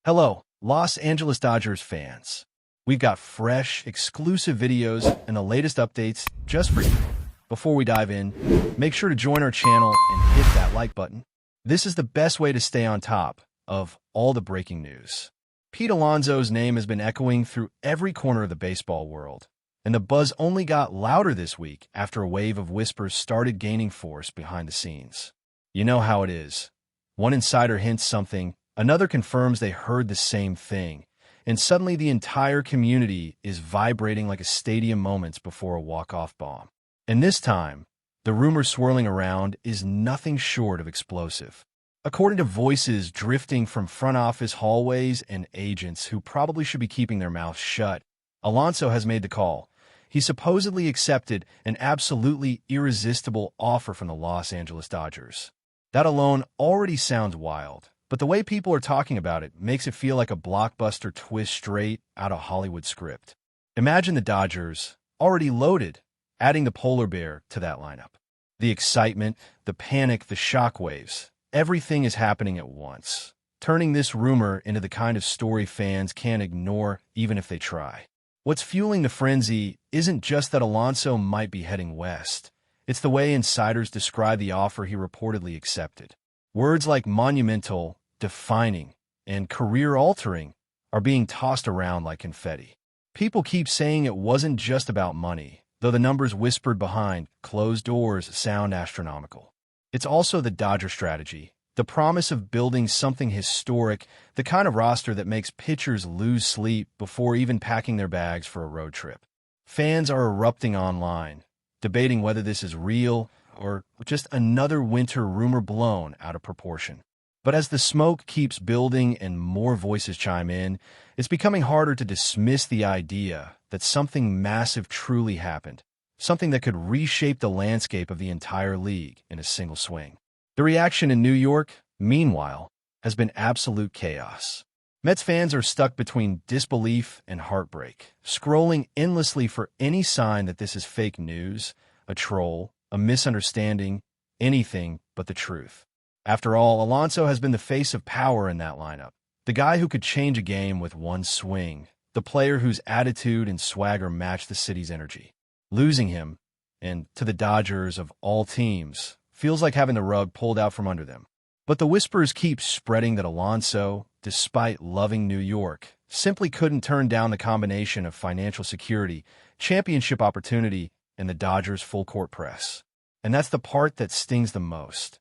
Hello, Los Angeles Dodgers fans. We've got fresh, exclusive videos and the latest updates just for you. Before we dive in, make sure to join our channel and hit that like button. This is the best way to stay on top of all the breaking news. Pete Alonso's name has been echoing through every corner of the baseball world, and the buzz only got louder this week after a wave of whispers started gaining force behind the scenes. You know how it is. One insider hints something, another confirms they heard the same thing, and suddenly the entire community is vibrating like a stadium moments before a walk-off bomb. And this time, the rumor swirling around is nothing short of explosive. According to voices drifting from front office hallways and agents who probably should be keeping their mouths shut, Alonso has made the call. He supposedly accepted an absolutely irresistible offer from the Los Angeles Dodgers. That alone already sounds wild. But the way people are talking about it makes it feel like a blockbuster twist straight out of Hollywood script. Imagine the Dodgers, already loaded, adding the polar bear to that lineup. The excitement, the panic, the shockwaves, everything is happening at once, turning this rumor into the kind of story fans can't ignore even if they try. What's fueling the frenzy isn't just that Alonso might be heading west. It's the way insiders describe the offer he reportedly accepted. Words like monumental, defining, and career-altering are being tossed around like confetti. People keep saying it wasn't just about money, though the numbers whispered behind closed doors sound astronomical. It's also the Dodger strategy, the promise of building something historic, the kind of roster that makes pitchers lose sleep before even packing their bags for a road trip. Fans are erupting online, debating whether this is real or just another winter rumor blown out of proportion. But as the smoke keeps building and more voices chime in, it's becoming harder to dismiss the idea that something massive truly happened, something that could reshape the landscape of the entire league in a single swing. The reaction in New York, meanwhile, has been absolute chaos. Mets fans are stuck between disbelief and heartbreak, scrolling endlessly for any sign that this is fake news, a troll, a misunderstanding, anything but the truth. After all, Alonso has been the face of power in that lineup, the guy who could change a game with one swing, the player whose attitude and swagger match the city's energy. Losing him, and to the Dodgers of all teams, feels like having the rug pulled out from under them. But the whispers keep spreading that Alonso, despite loving New York, simply couldn't turn down the combination of financial security, championship opportunity, and the Dodgers' full-court press. And that's the part that stings the most.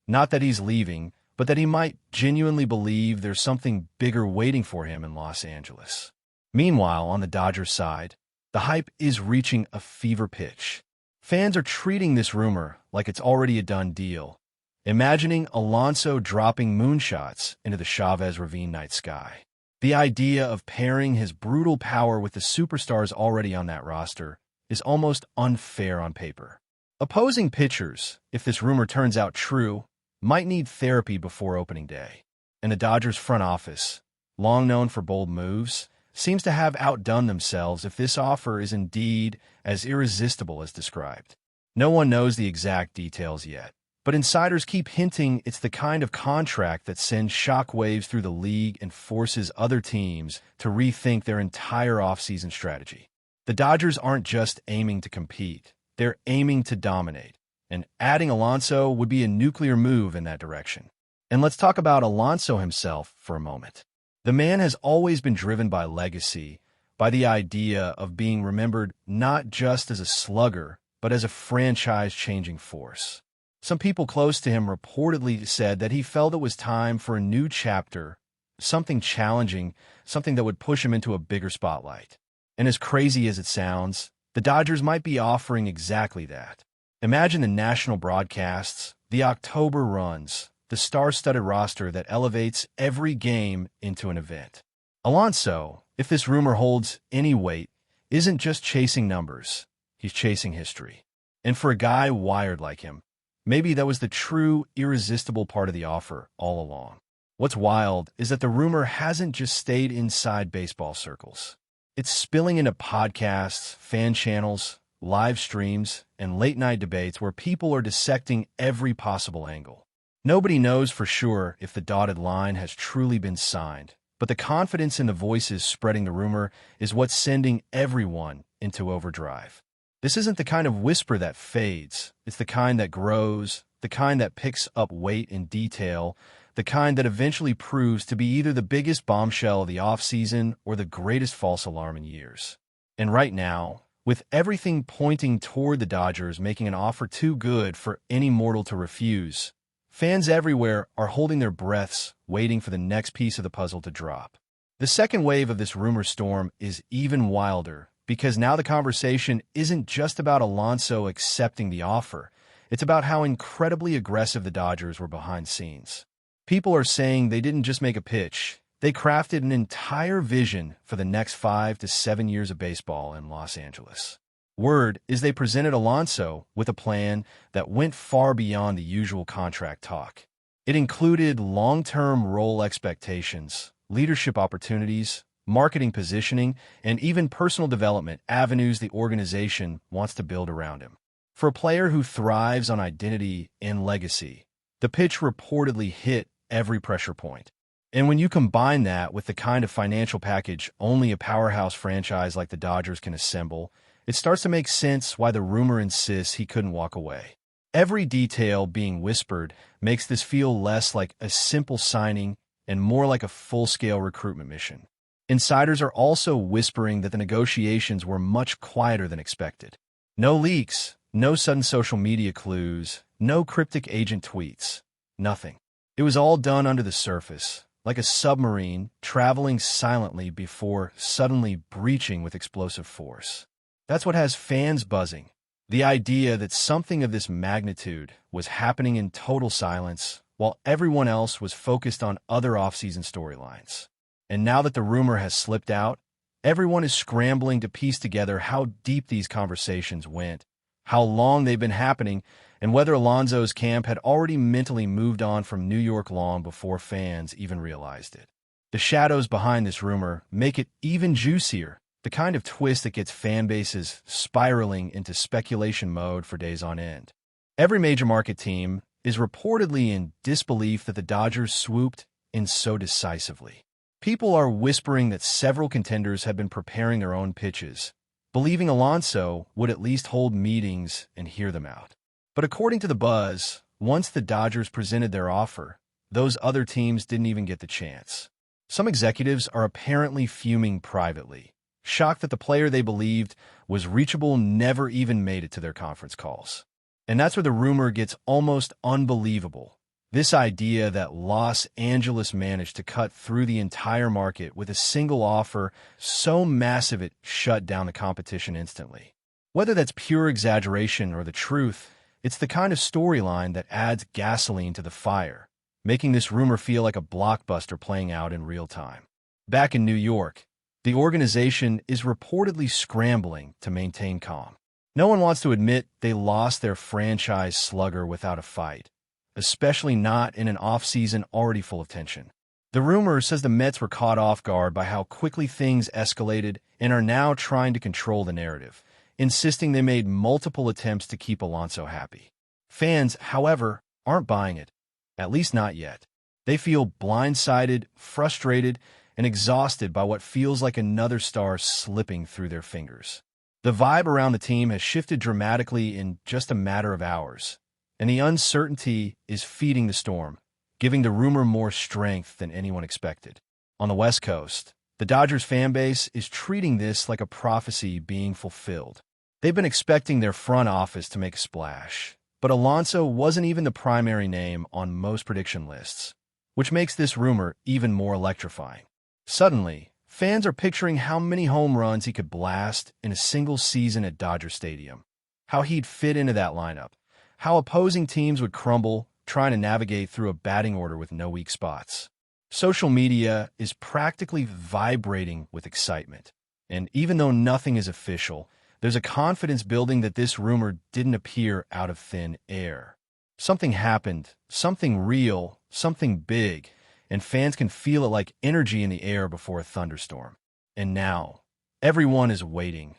Not that he's leaving, but that he might genuinely believe there's something bigger waiting for him in Los Angeles. Meanwhile, on the Dodgers side, the hype is reaching a fever pitch. Fans are treating this rumor like it's already a done deal, imagining Alonso dropping moonshots into the Chavez Ravine night sky. The idea of pairing his brutal power with the superstars already on that roster is almost unfair on paper. Opposing pitchers, if this rumor turns out true, might need therapy before opening day. And the Dodgers front office, long known for bold moves, seems to have outdone themselves if this offer is indeed as irresistible as described. No one knows the exact details yet, but insiders keep hinting it's the kind of contract that sends shockwaves through the league and forces other teams to rethink their entire offseason strategy. The Dodgers aren't just aiming to compete, they're aiming to dominate. And adding Alonso would be a nuclear move in that direction. And let's talk about Alonso himself for a moment. The man has always been driven by legacy, by the idea of being remembered not just as a slugger, but as a franchise-changing force. Some people close to him reportedly said that he felt it was time for a new chapter, something challenging, something that would push him into a bigger spotlight. And as crazy as it sounds, the Dodgers might be offering exactly that. Imagine the national broadcasts, the October runs, the star-studded roster that elevates every game into an event. Alonso, if this rumor holds any weight, isn't just chasing numbers, he's chasing history. And for a guy wired like him, maybe that was the true, irresistible part of the offer all along. What's wild is that the rumor hasn't just stayed inside baseball circles. It's spilling into podcasts, fan channels, live streams, and late-night debates where people are dissecting every possible angle. Nobody knows for sure if the dotted line has truly been signed, But the confidence in the voices spreading the rumor is what's sending everyone into overdrive. This isn't the kind of whisper that fades. It's the kind that grows, the kind that picks up weight in detail, the kind that eventually proves to be either the biggest bombshell of the offseason or the greatest false alarm in years. And right now, with everything pointing toward the Dodgers making an offer too good for any mortal to refuse, fans everywhere are holding their breaths, waiting for the next piece of the puzzle to drop. The second wave of this rumor storm is even wilder, because now the conversation isn't just about Alonso accepting the offer. It's about how incredibly aggressive the Dodgers were behind scenes. People are saying they didn't just make a pitch. They crafted an entire vision for the next 5 to 7 years of baseball in Los Angeles. Word is they presented Alonso with a plan that went far beyond the usual contract talk. It included long-term role expectations, leadership opportunities, marketing positioning, and even personal development avenues the organization wants to build around him. For a player who thrives on identity and legacy, the pitch reportedly hit every pressure point. And when you combine that with the kind of financial package only a powerhouse franchise like the Dodgers can assemble, it starts to make sense why the rumor insists he couldn't walk away. Every detail being whispered makes this feel less like a simple signing and more like a full-scale recruitment mission. Insiders are also whispering that the negotiations were much quieter than expected. No leaks, no sudden social media clues, no cryptic agent tweets. Nothing. It was all done under the surface, like a submarine traveling silently before suddenly breaching with explosive force. That's what has fans buzzing. The idea that something of this magnitude was happening in total silence while everyone else was focused on other off-season storylines. And now that the rumor has slipped out, everyone is scrambling to piece together how deep these conversations went, how long they've been happening, and whether Alonso's camp had already mentally moved on from New York long before fans even realized it. The shadows behind this rumor make it even juicier, the kind of twist that gets fan bases spiraling into speculation mode for days on end. Every major market team is reportedly in disbelief that the Dodgers swooped in so decisively. People are whispering that several contenders have been preparing their own pitches, believing Alonso would at least hold meetings and hear them out. But according to the buzz, once the Dodgers presented their offer, those other teams didn't even get the chance. Some executives are apparently fuming privately, shocked that the player they believed was reachable never even made it to their conference calls. And that's where the rumor gets almost unbelievable. This idea that Los Angeles managed to cut through the entire market with a single offer so massive it shut down the competition instantly. Whether that's pure exaggeration or the truth, it's the kind of storyline that adds gasoline to the fire, making this rumor feel like a blockbuster playing out in real time. Back in New York, the organization is reportedly scrambling to maintain calm. No one wants to admit they lost their franchise slugger without a fight, especially not in an offseason already full of tension. The rumor says the Mets were caught off guard by how quickly things escalated and are now trying to control the narrative, insisting they made multiple attempts to keep Alonso happy. Fans, however, aren't buying it, at least not yet. They feel blindsided, frustrated, and exhausted by what feels like another star slipping through their fingers. The vibe around the team has shifted dramatically in just a matter of hours, and the uncertainty is feeding the storm, giving the rumor more strength than anyone expected. On the West Coast, the Dodgers fan base is treating this like a prophecy being fulfilled. They've been expecting their front office to make a splash, but Alonso wasn't even the primary name on most prediction lists, which makes this rumor even more electrifying. Suddenly, fans are picturing how many home runs he could blast in a single season at Dodger Stadium, how he'd fit into that lineup, how opposing teams would crumble trying to navigate through a batting order with no weak spots. Social media is practically vibrating with excitement, and even though nothing is official, there's a confidence building that this rumor didn't appear out of thin air. Something happened, something real, something big, and fans can feel it like energy in the air before a thunderstorm. And now, everyone is waiting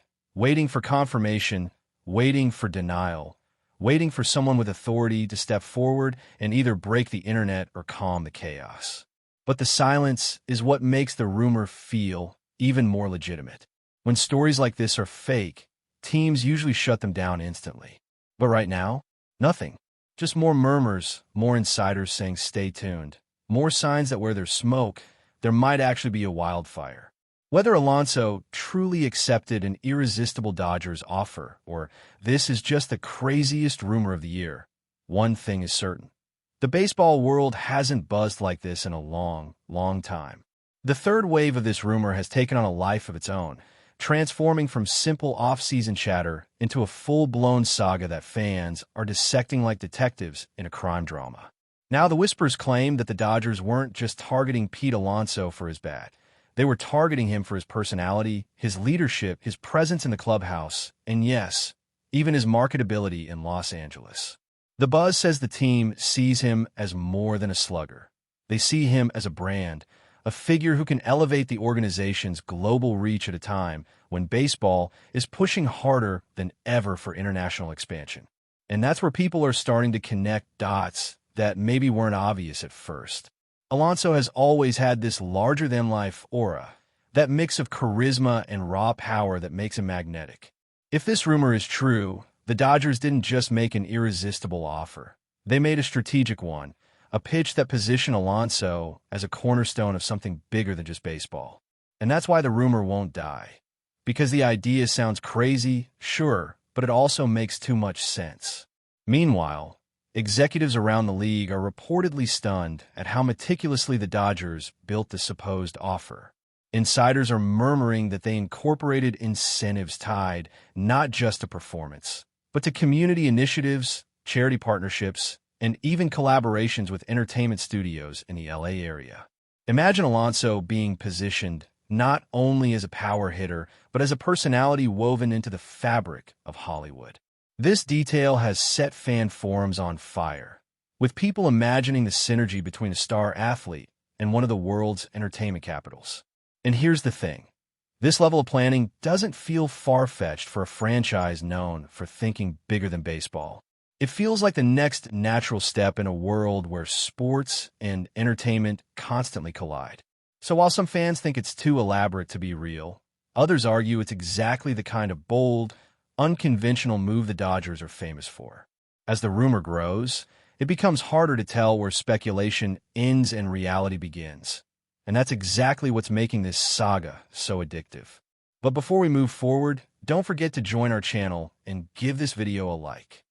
for confirmation, waiting for denial, waiting for someone with authority to step forward and either break the internet or calm the chaos. But the silence is what makes the rumor feel even more legitimate. When stories like this are fake, teams usually shut them down instantly. But right now, nothing. Just more murmurs, more insiders saying stay tuned, more signs that where there's smoke, there might actually be a wildfire. Whether Alonso truly accepted an irresistible Dodgers offer, or this is just the craziest rumor of the year, one thing is certain. The baseball world hasn't buzzed like this in a long, long time. The third wave of this rumor has taken on a life of its own, transforming from simple off-season chatter into a full-blown saga that fans are dissecting like detectives in a crime drama. Now the whispers claim that the Dodgers weren't just targeting Pete Alonso for his bat. They were targeting him for his personality, his leadership, his presence in the clubhouse, and yes, even his marketability in Los Angeles. The buzz says the team sees him as more than a slugger. They see him as a brand, a figure who can elevate the organization's global reach at a time when baseball is pushing harder than ever for international expansion. And that's where people are starting to connect dots that maybe weren't obvious at first. Alonso has always had this larger-than-life aura, that mix of charisma and raw power that makes him magnetic. If this rumor is true, the Dodgers didn't just make an irresistible offer. They made a strategic one, a pitch that positioned Alonso as a cornerstone of something bigger than just baseball. And that's why the rumor won't die. Because the idea sounds crazy, sure, but it also makes too much sense. Meanwhile, executives around the league are reportedly stunned at how meticulously the Dodgers built the supposed offer. Insiders are murmuring that they incorporated incentives tied not just to performance, but to community initiatives, charity partnerships, and even collaborations with entertainment studios in the LA area. Imagine Alonso being positioned not only as a power hitter, but as a personality woven into the fabric of Hollywood. This detail has set fan forums on fire, with people imagining the synergy between a star athlete and one of the world's entertainment capitals. And here's the thing. This level of planning doesn't feel far-fetched for a franchise known for thinking bigger than baseball. It feels like the next natural step in a world where sports and entertainment constantly collide. So while some fans think it's too elaborate to be real, others argue it's exactly the kind of bold, unconventional move the Dodgers are famous for. As the rumor grows, it becomes harder to tell where speculation ends and reality begins. And that's exactly what's making this saga so addictive. But before we move forward, don't forget to join our channel and give this video a like.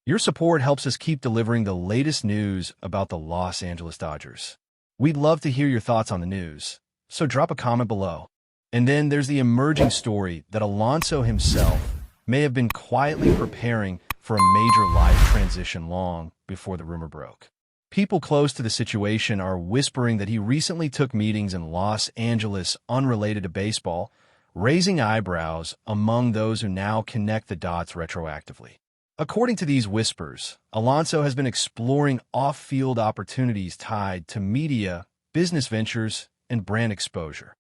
Your support helps us keep delivering the latest news about the Los Angeles Dodgers. We'd love to hear your thoughts on the news, so drop a comment below. And then there's the emerging story that Alonso himself may have been quietly preparing for a major life transition long before the rumor broke. People close to the situation are whispering that he recently took meetings in Los Angeles unrelated to baseball, raising eyebrows among those who now connect the dots retroactively. According to these whispers, Alonso has been exploring off-field opportunities tied to media, business ventures, and brand exposure.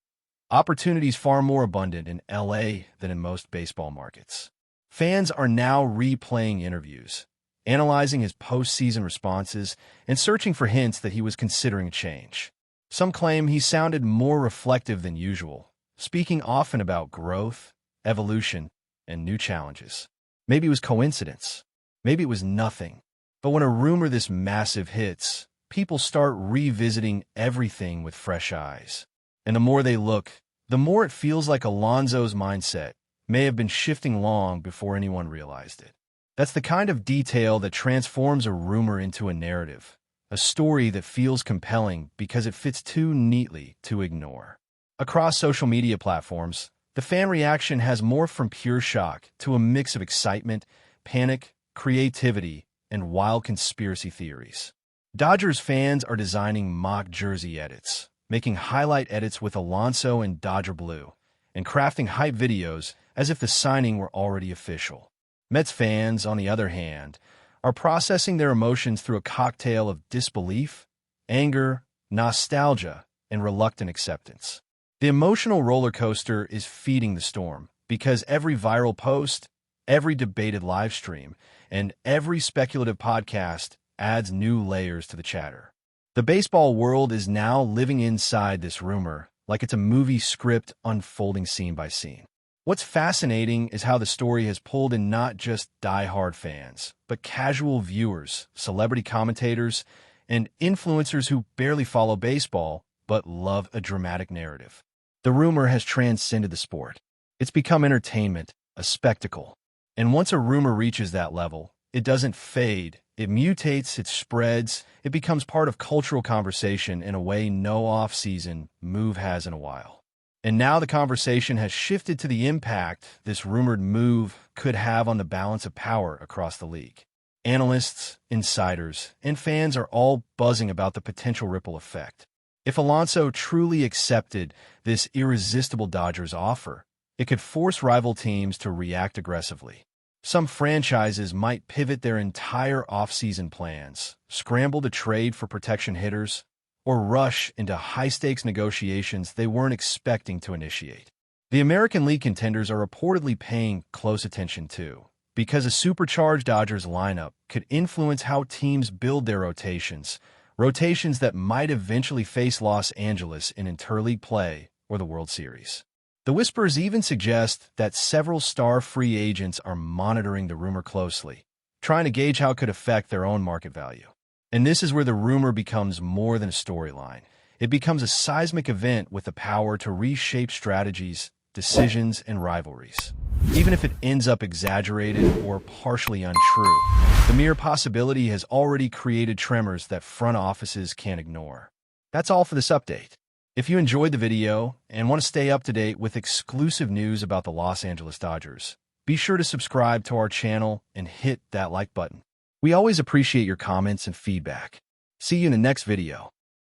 Opportunities far more abundant in LA than in most baseball markets. Fans are now replaying interviews, analyzing his postseason responses, and searching for hints that he was considering a change. Some claim he sounded more reflective than usual, speaking often about growth, evolution, and new challenges. Maybe it was coincidence. Maybe it was nothing. But when a rumor this massive hits, people start revisiting everything with fresh eyes. And the more they look, the more it feels like Alonso's mindset may have been shifting long before anyone realized it. That's the kind of detail that transforms a rumor into a narrative, a story that feels compelling because it fits too neatly to ignore. Across social media platforms, the fan reaction has morphed from pure shock to a mix of excitement, panic, creativity, and wild conspiracy theories. Dodgers fans are designing mock jersey edits, making highlight edits with Alonso in Dodger blue, and crafting hype videos as if the signing were already official. Mets fans, on the other hand, are processing their emotions through a cocktail of disbelief, anger, nostalgia, and reluctant acceptance. The emotional roller coaster is feeding the storm because every viral post, every debated live stream, and every speculative podcast adds new layers to the chatter. The baseball world is now living inside this rumor, like it's a movie script unfolding scene by scene. What's fascinating is how the story has pulled in not just die-hard fans, but casual viewers, celebrity commentators, and influencers who barely follow baseball but love a dramatic narrative. The rumor has transcended the sport. It's become entertainment, a spectacle. And once a rumor reaches that level, it doesn't fade. It mutates, it spreads, it becomes part of cultural conversation in a way no off-season move has in a while. And now the conversation has shifted to the impact this rumored move could have on the balance of power across the league. Analysts, insiders, and fans are all buzzing about the potential ripple effect. If Alonso truly accepted this irresistible Dodgers offer, it could force rival teams to react aggressively. Some franchises might pivot their entire offseason plans, scramble to trade for protection hitters, or rush into high-stakes negotiations they weren't expecting to initiate. The American League contenders are reportedly paying close attention too, because a supercharged Dodgers lineup could influence how teams build their rotations that might eventually face Los Angeles in interleague play or the World Series. The whispers even suggest that several star free agents are monitoring the rumor closely, trying to gauge how it could affect their own market value. And this is where the rumor becomes more than a storyline. It becomes a seismic event with the power to reshape strategies, decisions, and rivalries. Even if it ends up exaggerated or partially untrue, the mere possibility has already created tremors that front offices can't ignore. That's all for this update. If you enjoyed the video and want to stay up to date with exclusive news about the Los Angeles Dodgers, be sure to subscribe to our channel and hit that like button. We always appreciate your comments and feedback. See you in the next video.